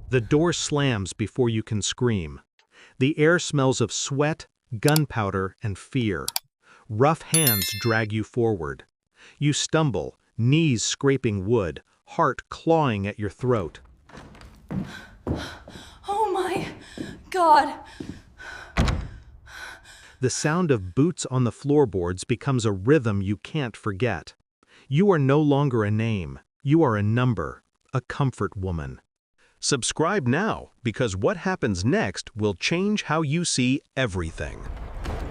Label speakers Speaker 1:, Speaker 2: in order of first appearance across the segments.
Speaker 1: The door slams before you can scream. The air smells of sweat, gunpowder, and fear. Rough hands drag you forward. You stumble, knees scraping wood, heart clawing at your throat.
Speaker 2: Oh my God!
Speaker 1: The sound of boots on the floorboards becomes a rhythm you can't forget. You are no longer a name. You are a number, a comfort woman. Subscribe now, because what happens next will change how you see everything.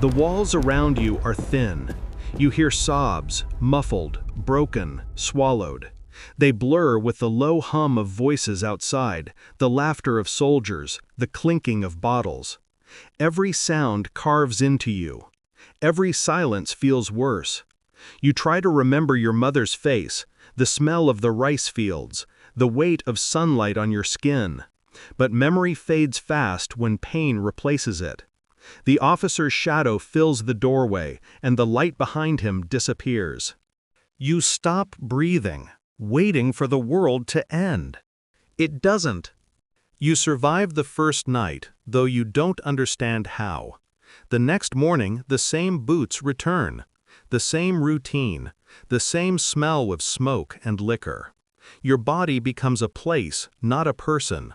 Speaker 1: The walls around you are thin. You hear sobs, muffled, broken, swallowed. They blur with the low hum of voices outside, the laughter of soldiers, the clinking of bottles. Every sound carves into you. Every silence feels worse. You try to remember your mother's face, the smell of the rice fields, the weight of sunlight on your skin. But memory fades fast when pain replaces it. The officer's shadow fills the doorway, and the light behind him disappears. You stop breathing, waiting for the world to end. It doesn't. You survive the first night, though you don't understand how. The next morning, the same boots return. The same routine, the same smell of smoke and liquor. Your body becomes a place, not a person.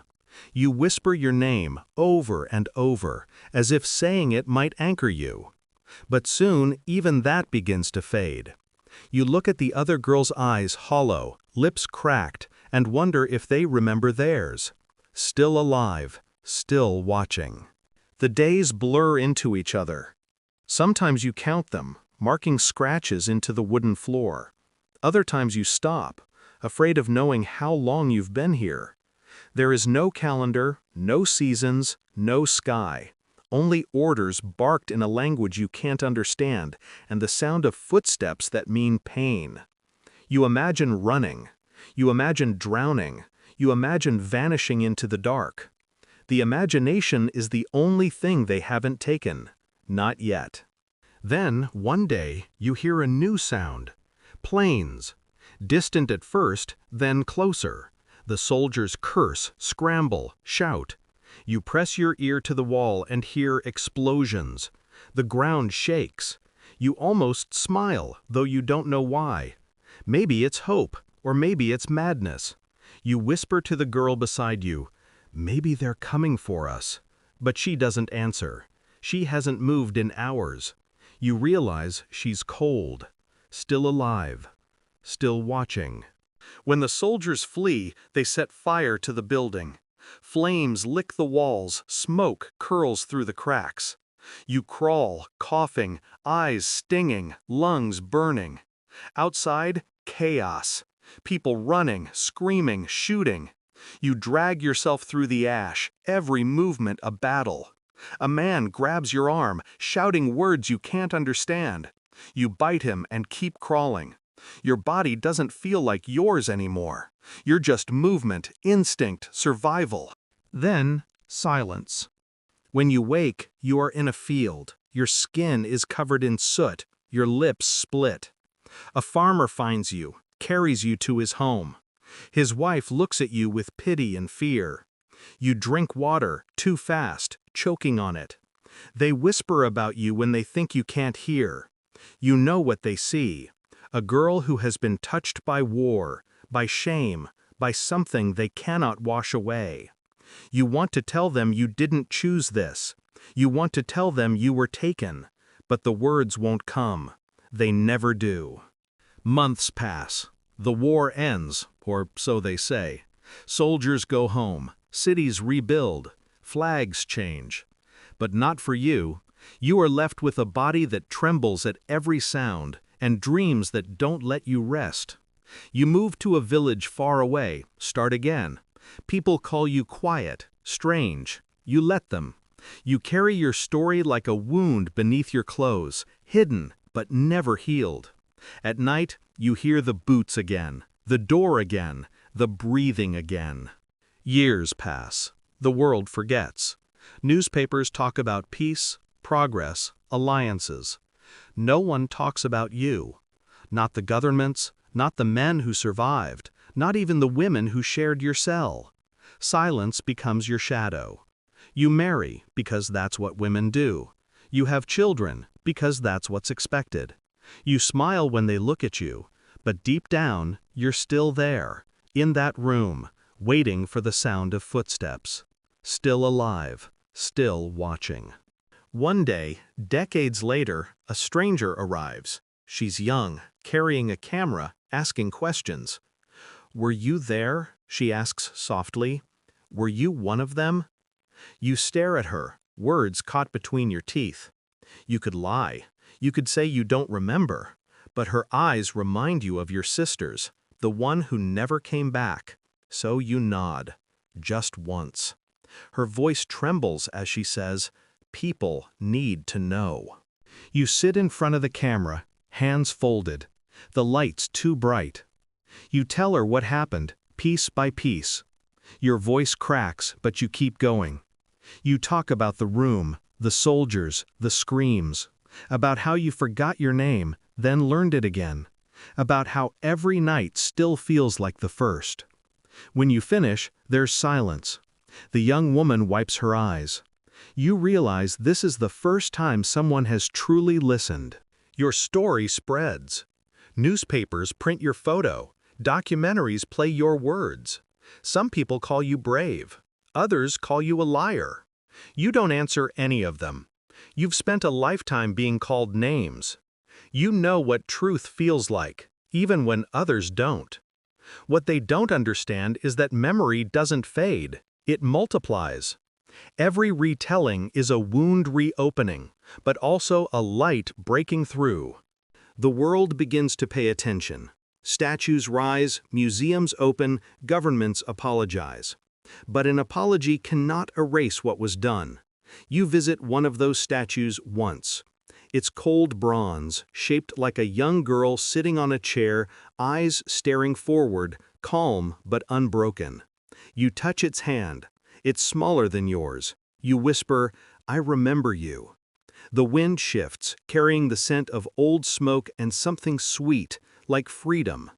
Speaker 1: You whisper your name over and over, as if saying it might anchor you. But soon, even that begins to fade. You look at the other girl's eyes hollow, lips cracked, and wonder if they remember theirs. Still alive, still watching. The days blur into each other. Sometimes you count them, marking scratches into the wooden floor. Other times you stop, afraid of knowing how long you've been here. There is no calendar, no seasons, no sky. Only orders barked in a language you can't understand, and the sound of footsteps that mean pain. You imagine running. You imagine drowning. You imagine vanishing into the dark. The imagination is the only thing they haven't taken. Not yet. Then, one day, you hear a new sound. Planes. Distant at first, then closer. The soldiers curse, scramble, shout. You press your ear to the wall and hear explosions. The ground shakes. You almost smile, though you don't know why. Maybe it's hope, or maybe it's madness. You whisper to the girl beside you, "Maybe they're coming for us." But she doesn't answer. She hasn't moved in hours. You realize she's cold, still alive, still watching. When the soldiers flee, they set fire to the building. Flames lick the walls, smoke curls through the cracks. You crawl, coughing, eyes stinging, lungs burning. Outside, chaos. People running, screaming, shooting. You drag yourself through the ash, every movement a battle. A man grabs your arm, shouting words you can't understand. You bite him and keep crawling. Your body doesn't feel like yours anymore. You're just movement, instinct, survival. Then, silence. When you wake, you are in a field. Your skin is covered in soot, your lips split. A farmer finds you, carries you to his home. His wife looks at you with pity and fear. You drink water, too fast, choking on it. They whisper about you when they think you can't hear. You know what they see. A girl who has been touched by war, by shame, by something they cannot wash away. You want to tell them you didn't choose this. You want to tell them you were taken. But the words won't come. They never do. Months pass. The war ends, or so they say. Soldiers go home. Cities rebuild. Flags change. But not for you. You are left with a body that trembles at every sound, and dreams that don't let you rest. You move to a village far away, start again. People call you quiet, strange. You let them. You carry your story like a wound beneath your clothes, hidden but never healed. At night, you hear the boots again, the door again, the breathing again. Years pass. The world forgets. Newspapers talk about peace, progress, alliances. No one talks about you. Not the governments, not the men who survived, not even the women who shared your cell. Silence becomes your shadow. You marry because that's what women do. You have children because that's what's expected. You smile when they look at you, but deep down, you're still there, in that room, waiting for the sound of footsteps. Still alive, still watching. One day, decades later, a stranger arrives. She's young, carrying a camera, asking questions. "Were you there?" she asks softly. "Were you one of them?" You stare at her, words caught between your teeth. You could lie. You could say you don't remember. But her eyes remind you of your sisters, the one who never came back. So you nod. Just once. Her voice trembles as she says, "People need to know." You sit in front of the camera, hands folded. The light's too bright. You tell her what happened, piece by piece. Your voice cracks, but you keep going. You talk about the room, the soldiers, the screams, about how you forgot your name, then learned it again, about how every night still feels like the first. When you finish, there's silence. The young woman wipes her eyes. You realize this is the first time someone has truly listened. Your story spreads. Newspapers print your photo. Documentaries play your words. Some people call you brave. Others call you a liar. You don't answer any of them. You've spent a lifetime being called names. You know what truth feels like, even when others don't. What they don't understand is that memory doesn't fade, it multiplies. Every retelling is a wound reopening, but also a light breaking through. The world begins to pay attention. Statues rise, museums open, governments apologize. But an apology cannot erase what was done. You visit one of those statues once. It's cold bronze, shaped like a young girl sitting on a chair, eyes staring forward, calm but unbroken. You touch its hand. It's smaller than yours. You whisper, "I remember you." The wind shifts, carrying the scent of old smoke and something sweet, like freedom.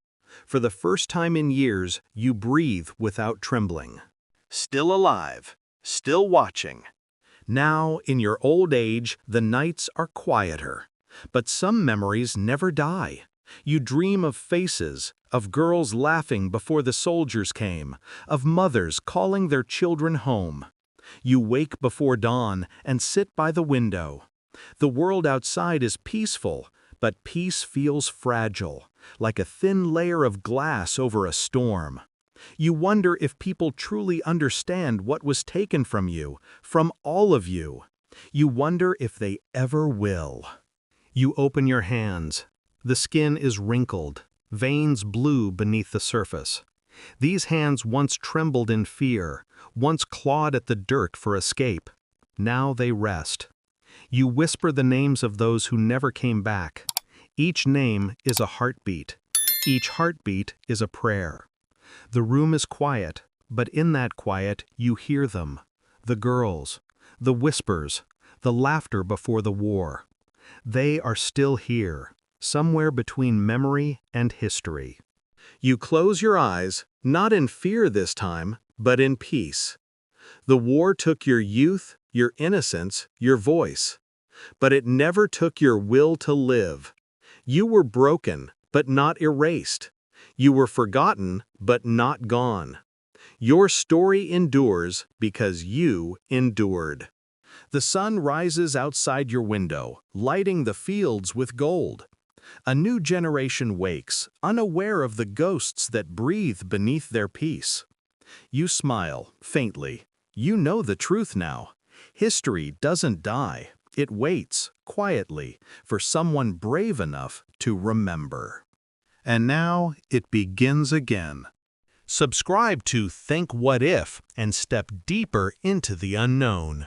Speaker 1: For the first time in years, you breathe without trembling. Still alive, still watching. Now, in your old age, the nights are quieter. But some memories never die. You dream of faces, of girls laughing before the soldiers came, of mothers calling their children home. You wake before dawn and sit by the window. The world outside is peaceful, but peace feels fragile, like a thin layer of glass over a storm. You wonder if people truly understand what was taken from you, from all of you. You wonder if they ever will. You open your hands. The skin is wrinkled, veins blue beneath the surface. These hands once trembled in fear, once clawed at the dirt for escape. Now they rest. You whisper the names of those who never came back. Each name is a heartbeat. Each heartbeat is a prayer. The room is quiet, but in that quiet you hear them. The girls, the whispers, the laughter before the war. They are still here, somewhere between memory and history. You close your eyes, not in fear this time, but in peace. The war took your youth, your innocence, your voice. But it never took your will to live. You were broken, but not erased. You were forgotten, but not gone. Your story endures because you endured. The sun rises outside your window, lighting the fields with gold. A new generation wakes, unaware of the ghosts that breathe beneath their peace. You smile, faintly. You know the truth now. History doesn't die. It waits, quietly, for someone brave enough to remember. And now it begins again. Subscribe to Think What If and step deeper into the unknown.